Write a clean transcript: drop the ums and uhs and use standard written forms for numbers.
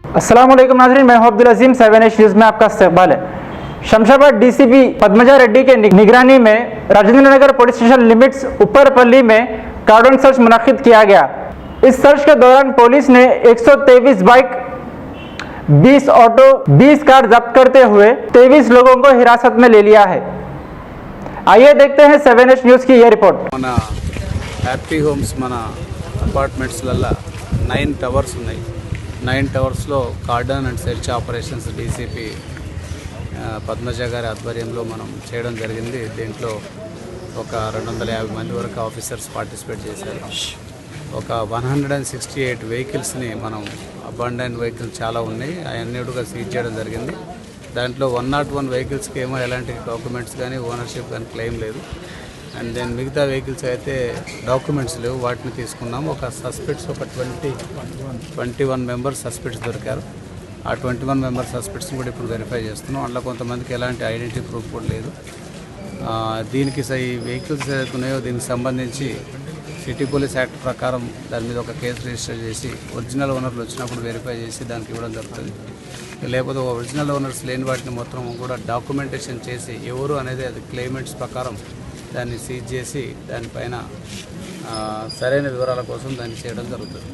अस्सलाम वालेकुम नाज़रीन, मैं हूं अब्दुल अजीम। 7H न्यूज़ में आपका इस्तकबाल है। शमशाबाद डीसीपी पद्मजा रेड्डी के निगरानी में Rajendra Nagar police station limits ऊपरपल्ली में कार्डन सर्च मुनक्किद किया गया। इस सर्च के दौरान पुलिस ने 123 बाइक, 20 ऑटो, 20 कार जब्त करते हुए 23 लोगों को हिरासत में ले लिया है। आइए देखते हैं 7H न्यूज़ की यह रिपोर्ट। మన హ్యాపీ హోమ్స్ మన అపార్ట్మెంట్స్లలో 9 టవర్స్ ఉన్నాయి. 9 టవర్స్లో cordon and search operations DCP Padmaja గారి ఆధ్వర్యంలో మనం చేయడం జరిగింది. దీంట్లో ఒక 250 మంది వరకు ఆఫీసర్స్ పార్టిసిపేట్ చేశారు. ఒక 168 వెహికల్స్ని మనం అబాండన్ వెహికల్స్ చాలా ఉన్నాయి, అవన్నీ కూడా సీజ్ చేయడం జరిగింది. దాంట్లో 101 వెహికల్స్కి ఏమో ఎలాంటి డాక్యుమెంట్స్ కానీ ఓనర్షిప్ కానీ క్లెయిమ్ లేదు. అండ్ దెన్ మిగతా వెహికల్స్ అయితే డాక్యుమెంట్స్ లేవు, వాటిని తీసుకున్నాము. ఒక సస్పెక్ట్స్ ఒక 21 మెంబర్స్ సస్పెక్ట్స్ దొరికారు. ఆ 21 మెంబర్స్ సస్పెక్ట్స్ని కూడా ఇప్పుడు వెరిఫై చేస్తున్నాం. అందులో కొంతమందికి ఎలాంటి ఐడెంటిటీ ప్రూఫ్ కూడా లేదు. దీనికి ఈ వెహికల్స్ ఏదైతే ఉన్నాయో దీనికి సంబంధించి సిటీ పోలీస్ యాక్ట్ ప్రకారం దాని మీద ఒక కేసు రిజిస్టర్ చేసి ఒరిజినల్ ఓనర్లు వచ్చినప్పుడు వెరిఫై చేసి దానికి ఇవ్వడం జరుగుతుంది. లేకపోతే ఒరిజినల్ ఓనర్స్ లేని వాటిని మొత్తం కూడా డాక్యుమెంటేషన్ చేసి ఎవరు అనేది అది క్లెయిమెంట్స్ ప్రకారం దాన్ని సీజ్ చేసి దానిపైన సరైన వివరాల కోసం దాన్ని చేయడం జరుగుతుంది.